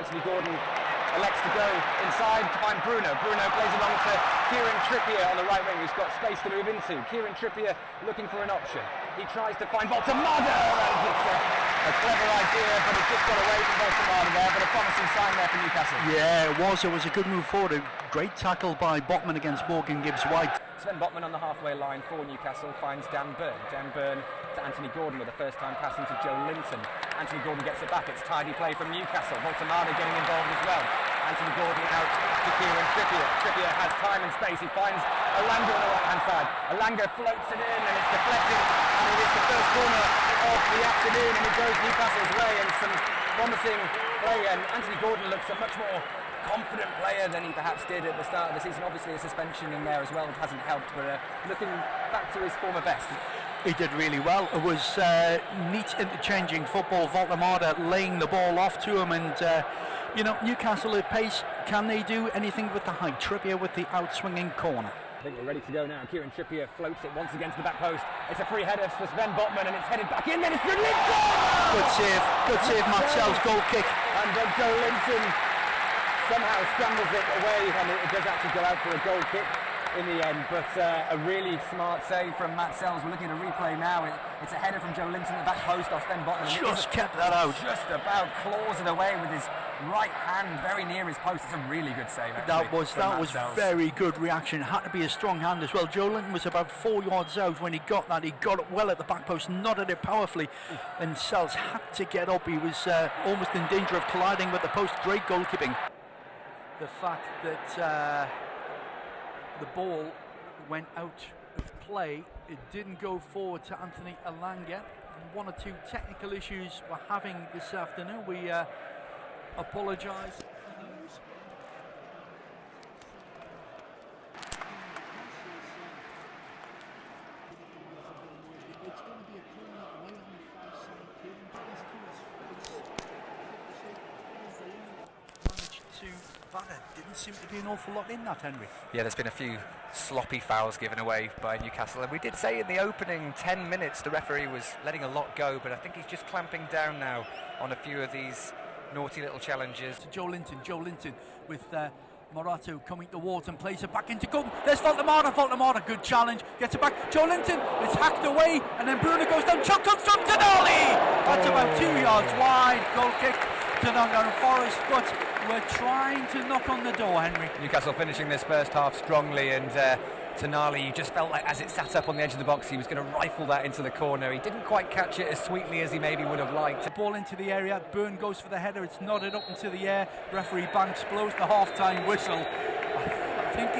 Anthony Gordon elects to go inside to find Bruno. Bruno plays along to Kieran Trippier on the right wing, who's got space to move into. Kieran Trippier looking for an option. He tries to find Voltemada, and it's a clever idea, but it just got away from Voltemada there, but a promising sign there for Newcastle. Yeah, it was. It was a good move forward. A great tackle by Botman against Morgan Gibbs-White. Sven Botman on the halfway line for Newcastle finds Dan Burn. Dan Burn to Anthony Gordon with a first-time pass into Joe Linton. Anthony Gordon gets it back. It's tidy play from Newcastle. Voltemada getting involved as well. Anthony Gordon out to Kieran Trippier. Trippier has time and space. He finds Elanga on the right-hand side. Elanga floats it in and it's deflected. And it is the first corner of the afternoon, and it goes Newcastle's way, and some promising play. And Anthony Gordon looks a much more confident player than he perhaps did at the start of the season. Obviously a suspension in there as well hasn't helped, but looking back to his former best. He did really well. It was neat interchanging football. Voltemada laying the ball off to him, and you know, Newcastle at pace. Can they do anything with the height? Trippier with the outswinging corner. I think we're ready to go now. Kieran Trippier floats it once again to the back post. It's a free header for Sven Botman, and it's headed back in. Then it's for Linton! Good save, Marcel's goal kick. And Joe Linton somehow scrambles it away, and it does actually go out for a goal kick in the end, but a really smart save from Matt Sells. We're looking at a replay now. It's a header from Joe Linton at the back post off Sven Botman. Just kept that out. Just about claws it away with his right hand very near his post. It's a really good save, actually. That was very good reaction. It had to be a strong hand as well. Joe Linton was about 4 yards out when he got that. He got it well at the back post, nodded it powerfully, and Sells had to get up. He was almost in danger of colliding with the post. Great goalkeeping. The fact that the ball went out of play, it didn't go forward to Anthony Elanga, and one or two technical issues we're having this afternoon. We apologise. There didn't seem to be an awful lot in that, Henry. Yeah, there's been a few sloppy fouls given away by Newcastle, and we did say in the opening 10 minutes the referee was letting a lot go, but I think he's just clamping down now on a few of these naughty little challenges. Joe Linton with Morato coming towards and plays it back into Gordon. There's Voltemada, good challenge, gets it back. Joe Linton, it's hacked away, and then Bruno goes down. Shot comes from Tonali! That's about 2 yards wide. Goal kick to Nottingham Forest, but we're trying to knock on the door, Henry. Newcastle finishing this first half strongly, and Tonali, you just felt like as it sat up on the edge of the box, he was going to rifle that into the corner. He didn't quite catch it as sweetly as he maybe would have liked. The ball into the area, Byrne goes for the header, it's nodded up into the air. Referee Banks blows the half-time whistle. I think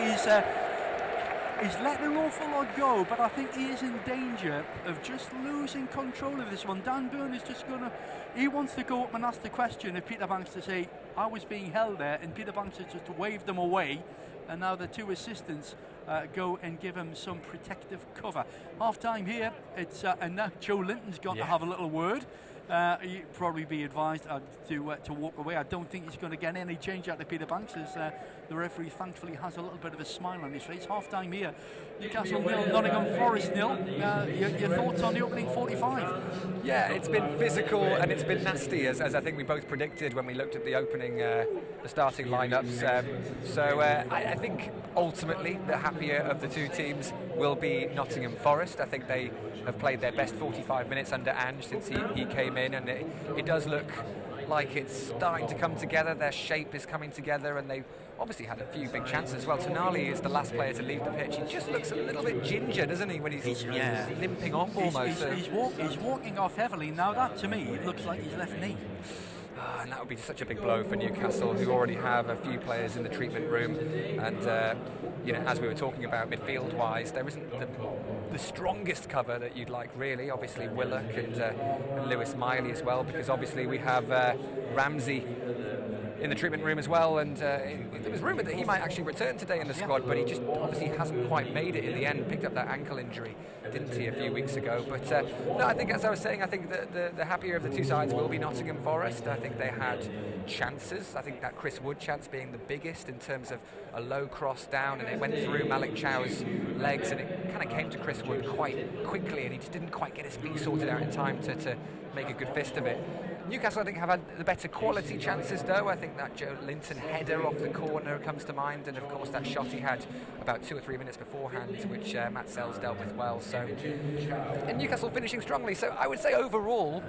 he's letting an awful lot go, but I think he is in danger of just losing control of this one. Dan Byrne is just going to... He wants to go up and ask the question of Peter Banks to say, I was being held there, and Peter Banks has just waved them away, and now the two assistants go and give him some protective cover. Half time here, it's and now Joe Linton's got to have a little word. He'd probably be advised to walk away. I don't think he's going to get any change out of Peter Banks, as the referee thankfully has a little bit of a smile on his face. Half time here, Newcastle 0, Nottingham Forest 0. Your thoughts on the opening 45? Yeah, it's been physical and it's been nasty, as I think we both predicted when we looked at the opening, the starting lineups. I think ultimately the happier of the two teams will be Nottingham Forest. I think they have played their best 45 minutes under Ange since he came in, and it does look like it's starting to come together. Their shape is coming together, and they've obviously had a few big chances as well. Tonali is the last player to leave the pitch. He just looks a little bit ginger, doesn't he, when he's limping off almost. He's walking off heavily. Now that, to me, it looks like his left knee. And that would be such a big blow for Newcastle, who already have a few players in the treatment room. And as we were talking about midfield-wise, there isn't the strongest cover that you'd like, really. Obviously Willock and Lewis Miley as well, because obviously we have Ramsey in the treatment room as well, and it was rumoured that he might actually return today in the squad, but he just obviously hasn't quite made it in the end. Picked up that ankle injury, didn't he, a few weeks ago? But no, I think, as I was saying, I think that the happier of the two sides will be Nottingham Forest. I think they had chances. I think that Chris Wood chance being the biggest in terms of a low cross down, and it went through Malik Chow's legs, and it kind of came to Chris Wood quite quickly, and he just didn't quite get his feet sorted out in time to make a good fist of it. Newcastle, I think, have had the better quality chances, though. I think that Joe Linton header off the corner comes to mind, and of course that shot he had about 2 or 3 minutes beforehand, which Matt Sells dealt with well. So, and Newcastle finishing strongly. So I would say overall,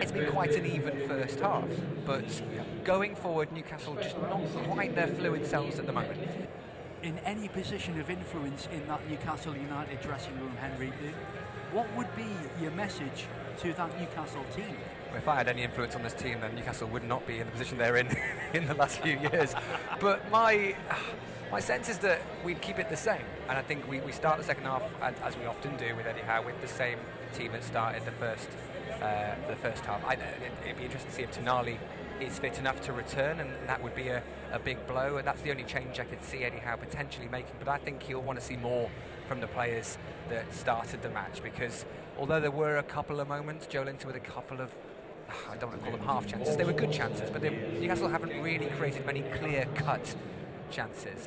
it's been quite an even first half. But going forward, Newcastle just not quite their fluid selves at the moment. In any position of influence in that Newcastle United dressing room, Henry, what would be your message to that Newcastle team? If I had any influence on this team, then Newcastle would not be in the position they're in in the last few years. But my sense is that we'd keep it the same. And I think we start the second half, as we often do with Eddie Howe, with the same team that started the first half. It'd be interesting to see if Tonali is fit enough to return, and that would be a big blow. And that's the only change I could see Eddie Howe potentially making. But I think he'll want to see more from the players that started the match, because although there were a couple of moments, Joe Linton with a couple of, I don't want to call them half chances, they were good chances, but Newcastle haven't really created many clear-cut chances,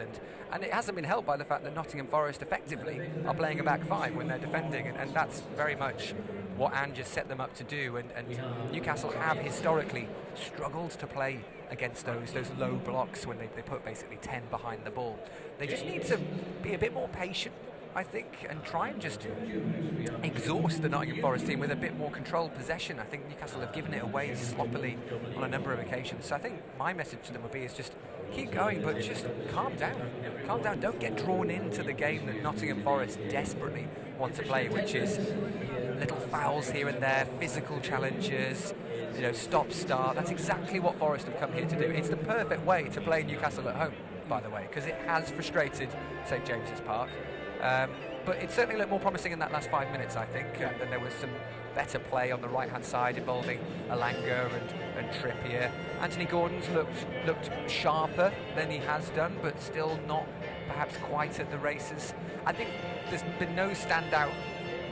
and it hasn't been helped by the fact that Nottingham Forest effectively are playing a back five when they're defending, and that's very much what Ange has set them up to do, and Newcastle have historically struggled to play against those low blocks when they put basically 10 behind the ball. They just need to be a bit more patient, I think, and try and just exhaust the Nottingham Forest team with a bit more controlled possession. I think Newcastle have given it away sloppily on a number of occasions. So I think my message to them would be is just keep going, but just calm down. Calm down. Don't get drawn into the game that Nottingham Forest desperately want to play, which is little fouls here and there, physical challenges, stop-start. That's exactly what Forest have come here to do. It's the perfect way to play Newcastle at home, by the way, because it has frustrated St James's Park. But it certainly looked more promising in that last 5 minutes, I think, and there was some better play on the right-hand side involving Alanga and Trippier. Anthony Gordon's looked sharper than he has done, but still not perhaps quite at the races. I think there's been no standout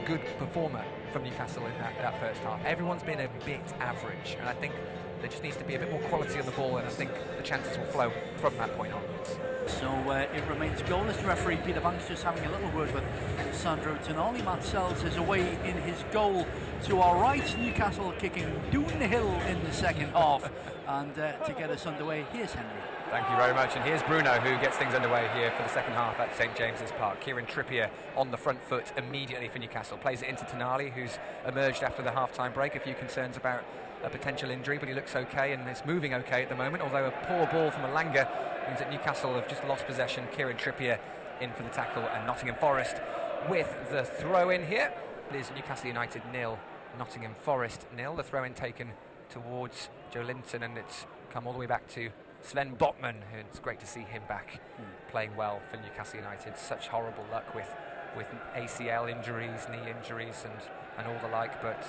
good performer from Newcastle in that first half. Everyone's been a bit average, and I think there just needs to be a bit more quality on the ball, and I think the chances will flow from that point onwards. So it remains goalless. Referee Peter Banks just having a little word with Sandro Tonali. Matt Sells is away in his goal to our right. Newcastle kicking downhill in the second half. And to get us underway, here's Henry. Thank you very much. And here's Bruno, who gets things underway here for the second half at St James's Park. Kieran Trippier on the front foot immediately for Newcastle. Plays it into Tonali, who's emerged after the half-time break. A few concerns about a potential injury, but he looks okay and is moving okay at the moment, although a poor ball from Alanga means that Newcastle have just lost possession. Kieran Trippier in for the tackle, and Nottingham Forest with the throw-in here. It is Newcastle United 0, Nottingham Forest 0. The throw-in taken towards Joe Linton, and it's come all the way back to Sven Botman, and it's great to see him back playing well for Newcastle United. Such horrible luck with ACL injuries, knee injuries and all the like, but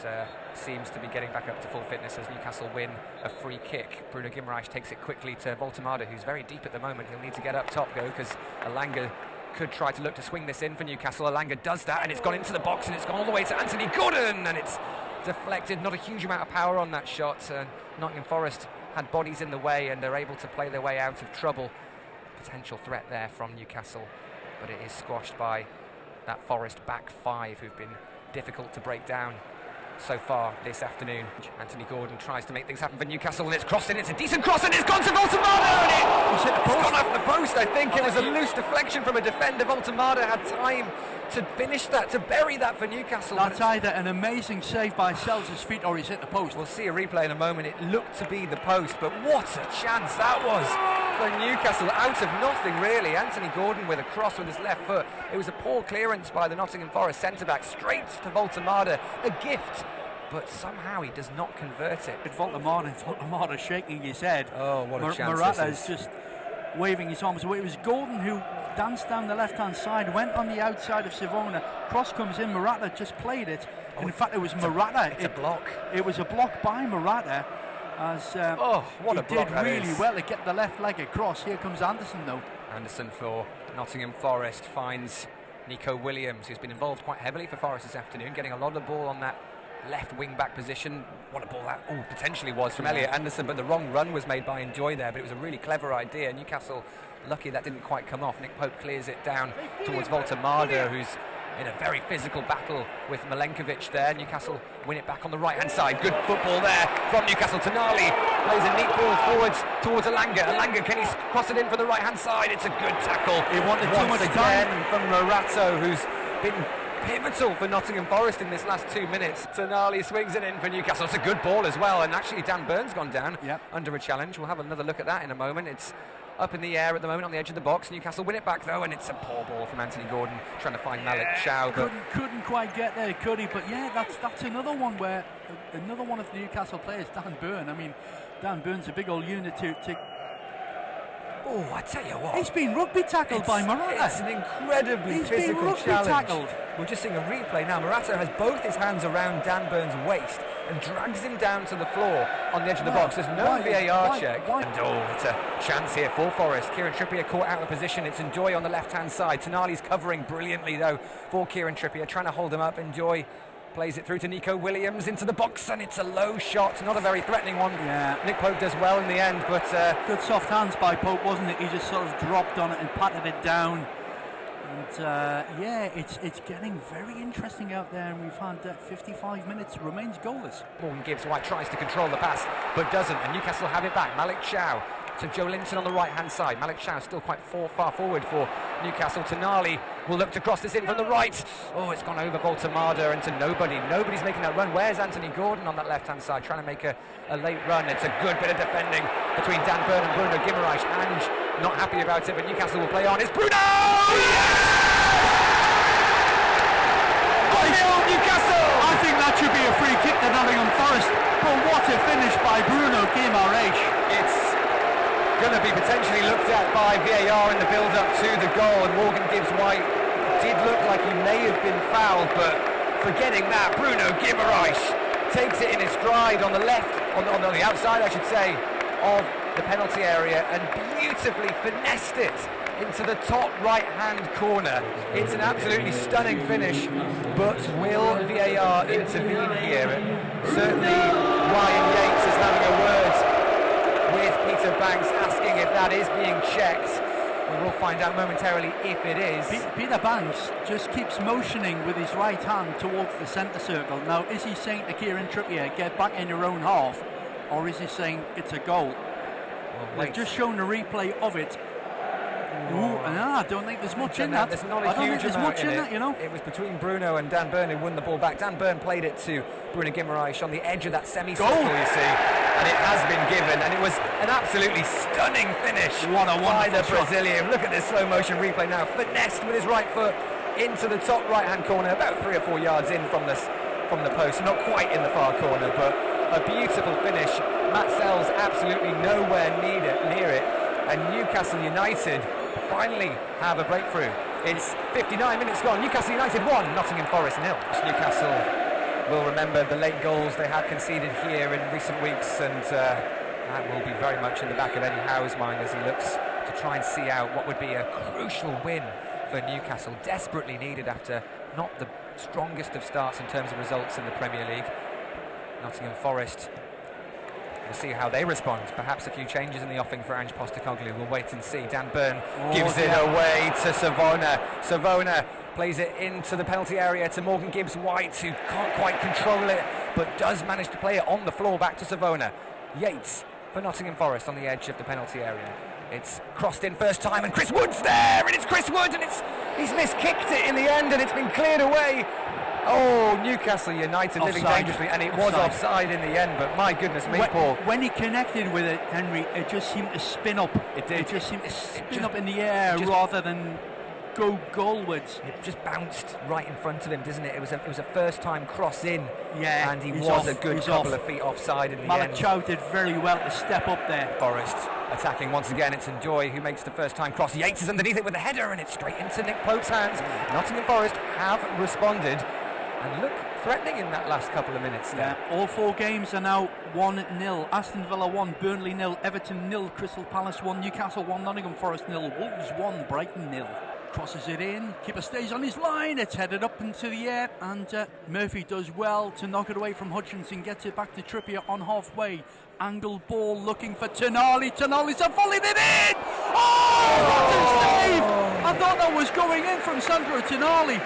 seems to be getting back up to full fitness as Newcastle win a free kick. Bruno Guimaraes takes it quickly to Voltemade, who's very deep at the moment. He'll need to get up top, though, because Alanga could try to look to swing this in for Newcastle. Alanga does that, and it's gone into the box, and it's gone all the way to Anthony Gordon, and it's deflected. Not a huge amount of power on that shot. Nottingham Forest had bodies in the way, and they're able to play their way out of trouble. Potential threat there from Newcastle, but it is squashed by that Forest back five, who've been difficult to break down so far this afternoon. Anthony Gordon tries to make things happen for Newcastle, and it's crossed in. It's a decent cross, and it's gone to Voltemade, and it's gone off the post. I think it was a loose deflection from a defender. Voltemade had time to finish that, to bury that for Newcastle. That's either an amazing save by Sells' feet, or he's hit the post. We'll see a replay in a moment. It looked to be the post, but what a chance that was for Newcastle, out of nothing really. Anthony Gordon with a cross with his left foot. It was a poor clearance by the Nottingham Forest centre-back, straight to Voltemade, a gift, but somehow he does not convert it. Voltemade shaking his head. Oh, what a chance. Morata is just waving his arms away. It was Gordon who danced down the left-hand side, went on the outside of Savona. Cross comes in, Morata just played it. In fact, it was Morata. It's a block. It was a block by Morata. As what a block that did really is. well to get the left leg across. Here comes Anderson, though. Anderson for Nottingham Forest finds Nico Williams, who's been involved quite heavily for Forest this afternoon, getting a lot of the ball on that left wing-back position. What a ball that potentially was from Elliot Anderson, but the wrong run was made by Enjoy there, but it was a really clever idea. Newcastle lucky that didn't quite come off. Nick Pope clears it down towards Voltemade, who's in a very physical battle with Milenkovic there. Newcastle win it back on the right-hand side. Good football there from Newcastle. Tonali plays a neat ball forwards towards Elanga. Elanga, can he cross it in for the right-hand side? It's a good tackle. He wanted too much again time from Morato, who's been pivotal for Nottingham Forest in this last 2 minutes. Tonali swings it in for Newcastle. It's a good ball as well, and actually Dan Burn's gone down under a challenge. We'll have another look at that in a moment. It's up in the air at the moment on the edge of the box. Newcastle win it back though, and it's a poor ball from Anthony Gordon trying to find Malik Chow. Couldn't quite get there, could he? But yeah, that's another one where another one of the Newcastle players, Dan Burn. I mean, Dan Burn's a big old unit to Oh, I tell you what, he's been rugby tackled by Morata. It's an incredibly physical challenge. We're just seeing a replay now. Morata has both his hands around Dan Burn's waist and drags him down to the floor on the edge of the box. There's no VAR check. And it's a chance here for Forest. Kieran Trippier caught out of position. It's Ndoye on the left-hand side. Tonali's covering brilliantly though for Kieran Trippier, trying to hold him up. Ndoye plays it through to Nico Williams into the box, and it's a low shot, not a very threatening one. Nick Pope does well in the end, but good soft hands by Pope, wasn't it? He just sort of dropped on it and patted it down. And it's getting very interesting out there, and we've had 55 minutes, remains goalless. Morgan Gibbs-White tries to control the pass but doesn't, and Newcastle have it back. Malik Chow to Joe Linton on the right hand side. Malik Chow still quite far forward for Newcastle. Tonali will look to cross this in from the right. Oh, it's gone over Voltemada and to nobody. Nobody's making that run. Where's Anthony Gordon on that left hand side trying to make a late run? It's a good bit of defending between Dan Burn and Bruno Guimaraes. Ange not happy about it, but Newcastle will play on. It's Bruno! Newcastle! I think that should be a free kick to Nottingham Forest. But what a finish by Bruno Guimaraes. It's going to be potentially looked at by VAR in the build-up to the goal, and Morgan Gibbs-White did look like he may have been fouled, but forgetting that, Bruno Guimaraes takes it in his stride on the left, on the outside I should say, of the penalty area, and beautifully finessed it into the top right-hand corner. It's an absolutely stunning finish, but will VAR intervene here? Certainly Ryan Yates is having a word with Peter Banks, asking if that is being checked. We will find out momentarily if it is. Peter Banks just keeps motioning with his right hand towards the centre circle. Now, is he saying to Kieran Trippier, get back in your own half, or is he saying it's a goal? They've just shown a replay of it. I don't think there's much in that. There's not a huge amount in it. You know? It was between Bruno and Dan Burn who won the ball back. Dan Burn played it to Bruno Guimaraes on the edge of that semicircle, you see, and it has been given, and it was an absolutely stunning finish by the Brazilian. Look at this slow motion replay now, finessed with his right foot into the top right hand corner, about 3 or 4 yards in from the post, not quite in the far corner, but a beautiful finish. Matt Sells absolutely nowhere near it, and Newcastle United finally have a breakthrough. It's 59 minutes gone. Newcastle United 1, Nottingham Forest 0. Newcastle will remember the late goals they have conceded here in recent weeks, and that will be very much in the back of Eddie Howe's mind as he looks to try and see out what would be a crucial win for Newcastle, desperately needed after not the strongest of starts in terms of results in the Premier League. Nottingham Forest, we'll see how they respond. Perhaps a few changes in the offing for Ange Postecoglou. We'll wait and see. Dan Burn gives it away to Savona. Savona plays it into the penalty area to Morgan Gibbs-White, who can't quite control it, but does manage to play it on the floor back to Savona. Yates for Nottingham Forest on the edge of the penalty area. It's crossed in first time, and Chris Wood's there, and it's Chris Wood, and he's miskicked it in the end, and it's been cleared away. Oh, Newcastle United living dangerously, and it was offside in the end, but my goodness me, Paul. When he connected with it, Henry, it just seemed to spin up. It did. It just seemed to spin up in the air rather than go goalwards. It just bounced right in front of him, doesn't it? It was a first-time cross in, and he was a good couple of feet offside in the end. Malik Chow did very well to step up there. Forest attacking once again. It's Ndoye who makes the first-time cross. Yates is underneath it with the header, and it's straight into Nick Pope's hands. Nottingham Forest have responded and look threatening in that last couple of minutes there. All 4 games are now 1-0. Aston Villa 1, Burnley 0, Everton 0, Crystal Palace 1, Newcastle 1, Nottingham Forest 0, Wolves 1, Brighton 0. Crosses it in, keeper stays on his line, it's headed up into the air, and Murphy does well to knock it away from Hutchinson, gets it back to Trippier on halfway. Angled ball looking for Tonali. Tonali's volleyed it in! Oh, what a save! I thought that was going in from Sandro Tonali.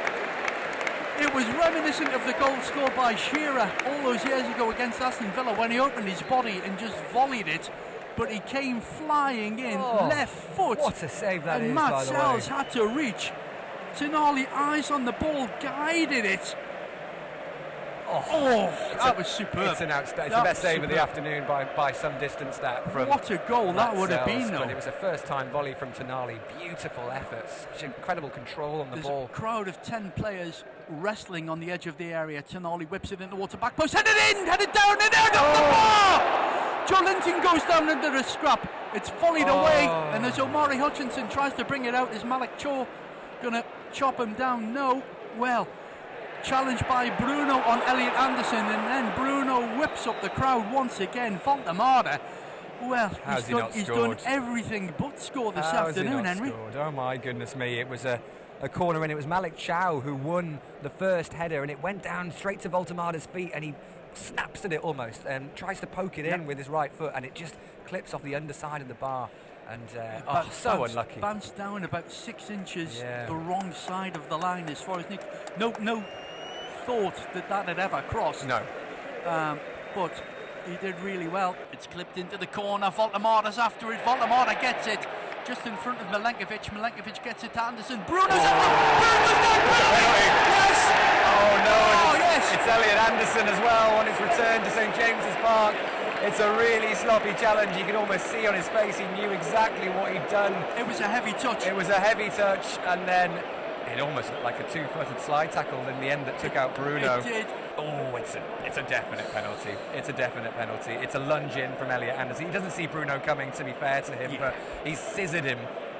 It was reminiscent of the goal scored by Shearer all those years ago against Aston Villa when he opened his body and just volleyed it, but he came flying in, left foot. What a save that is, and by Matt the way. Sells had to reach. Tonali, eyes on the ball, guided it. That was superb. It's it's the best save of the afternoon by some distance. That from what a goal that would have been, though. But it was a first-time volley from Tonali. Beautiful effort, such incredible control on the ball. A crowd of 10 players wrestling on the edge of the area. Tonali whips it in the water, back post, headed down and out of the bar. Joe Linton goes down under the scrap. It's volleyed away, and as Omari Hutchinson tries to bring it out, is Malik Cho going to chop him down? No. Well, challenged by Bruno on Elliot Anderson, and then Bruno whips up the crowd once again. Voldemar, well, he's done everything but score this afternoon, Henry. Scored? Oh my goodness me, it was a corner, and it was Malik Chow who won the first header, and it went down straight to Voltemar's feet, and he snaps at it almost and tries to poke it in with his right foot, and it just clips off the underside of the bar. And so unlucky. Bounced down about 6 inches the wrong side of the line as far as Nick. No thought that had ever crossed. No. But he did really well. It's clipped into the corner. Voltemar's after it. Voltemar gets it just in front of Milenkovic. Milenkovic gets it to Anderson. Bruno's Yes! Oh no! Yes! It's Elliot Anderson as well on his return to St James's Park. It's a really sloppy challenge. You can almost see on his face he knew exactly what he'd done. It was a heavy touch. It was a heavy touch, and then it almost looked like a two-footed slide tackle in the end that took out Bruno. It did. Oh, it's a definite penalty. It's a definite penalty. It's a lunge in from Elliot Anderson. He doesn't see Bruno coming, to be fair to him, but he scissored him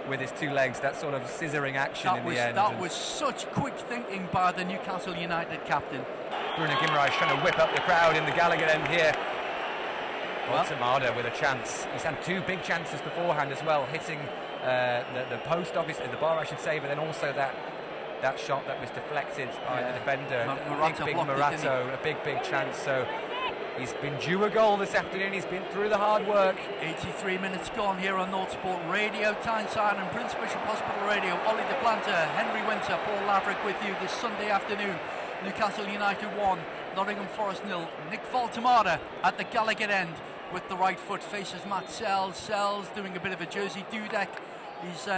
with his two legs. That sort of scissoring action in the end. That was such quick thinking by the Newcastle United captain. Bruno Guimaraes trying to whip up the crowd in the Gallagher end here. Voltemar with a chance. He's had two big chances beforehand as well, hitting the post, obviously, the bar I should say, but then also that shot that was deflected by the defender. A big chance. So he's been due a goal this afternoon. He's been through the hard work. 83 minutes gone here on North Sport Radio. Tyneside and Prince Bishop Hospital Radio. Ollie de Planter, Henry Winter, Paul Laverick with you this Sunday afternoon. Newcastle United 1, Nottingham Forest 0. Nick Voltemar at the Gallagher end with the right foot faces Matt Sells. Sells doing a bit of a Jersey dudek. He's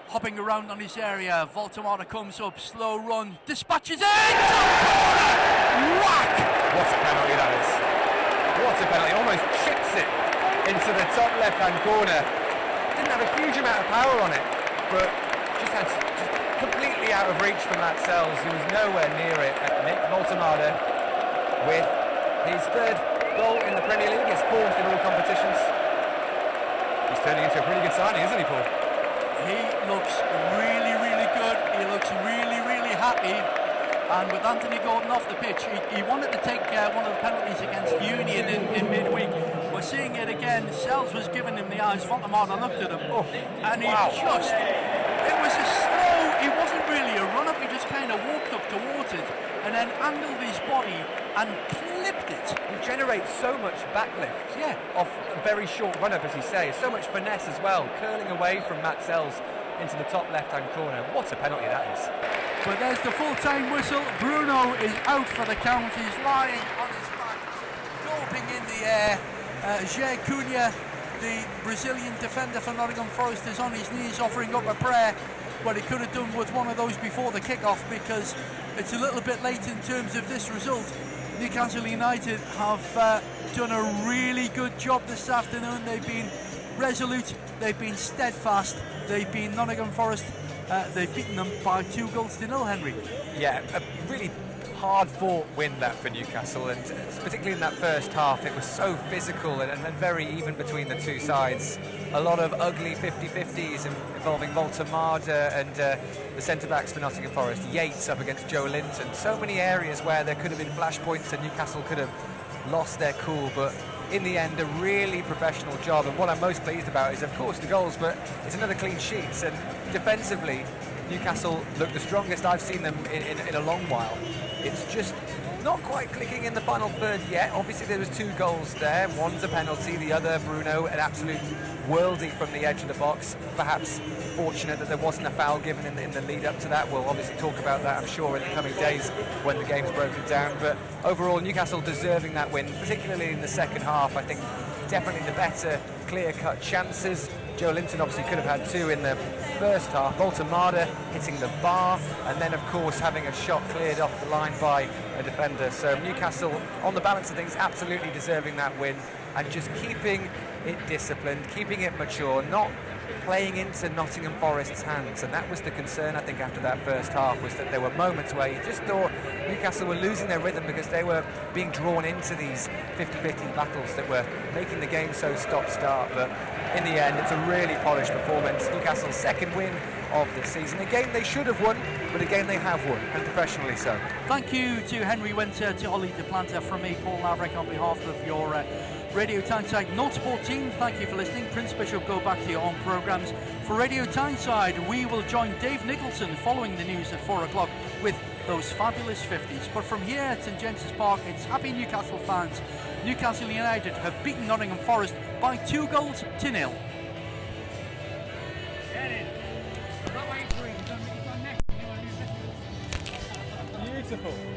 hopping around on his area. Voltemar comes up, slow run, dispatches it! Whack! What a penalty that is. What a penalty. Almost chips it into the top left-hand corner. Didn't have a huge amount of power on it, but just completely out of reach from Matt Sells, who was nowhere near it. Nick Voltemar with his third goal in the Premier League, his fourth in all competitions. He's turning into a pretty good signing, isn't he, Paul? He looks really, really good. He looks really, really happy. And with Anthony Gordon off the pitch, he wanted to take one of the penalties against Union in midweek. We're seeing it again. Sells was giving him the eyes. Voltemar looked at him, and he it was a slow. It wasn't really a run-up. He just kind of walked up towards it and then angled his body and clipped it. He generates so much backlift off a very short run-up, as you say. So much finesse as well, curling away from Matt Sells into the top left-hand corner. What a penalty that is. But there's the full-time whistle. Bruno is out for the count. He's lying on his back, gulping in the air. Jair Cunha, the Brazilian defender for Nottingham Forest, is on his knees offering up a prayer. Well, he could have done with one of those before the kick-off, because it's a little bit late in terms of this result. Newcastle United have done a really good job this afternoon. They've been resolute, they've been steadfast, they've been Nottingham Forest. They've beaten them by 2-0, Henry. Yeah, a really hard-fought win that for Newcastle, and particularly in that first half, it was so physical and very even between the two sides. A lot of ugly 50-50s involving Voltemar and the centre-backs for Nottingham Forest. Yates up against Joe Linton. So many areas where there could have been flashpoints and Newcastle could have lost their cool, but in the end, a really professional job. And what I'm most pleased about is, of course, the goals, but it's another clean sheet. And defensively, Newcastle look the strongest I've seen them in a long while. It's just not quite clicking in the final third yet. Obviously there was 2 goals there. One's a penalty, the other, Bruno, an absolute worldie from the edge of the box. Perhaps fortunate that there wasn't a foul given in the lead up to that. We'll obviously talk about that, I'm sure, in the coming days when the game's broken down. But overall, Newcastle deserving that win, particularly in the second half. I think definitely the better clear-cut chances. Joe Linton obviously could have had 2 in the first half. Voltemada hitting the bar, and then of course having a shot cleared off the line by a defender. So Newcastle, on the balance of things, absolutely deserving that win, and just keeping it disciplined, keeping it mature, not playing into Nottingham Forest's hands. And that was the concern, I think, after that first half, was that there were moments where you just thought Newcastle were losing their rhythm because they were being drawn into these 50-50 battles that were making the game so stop-start. But in the end, it's a really polished performance. Newcastle's second win of the season. A game they should have won, but a game they have won, and professionally so. Thank you to Henry Winter, to Ollie DePlanta, from me, Paul Laverick, on behalf of your Radio Tyneside non-sport team. Thank you for listening. Prince Bishop, go back to your own programmes. For Radio Tyneside, we will join Dave Nicholson following the news at 4 o'clock with those fabulous 50s. But from here at St James's Park, it's happy Newcastle fans. Newcastle United have beaten Nottingham Forest by 2-0. Beautiful.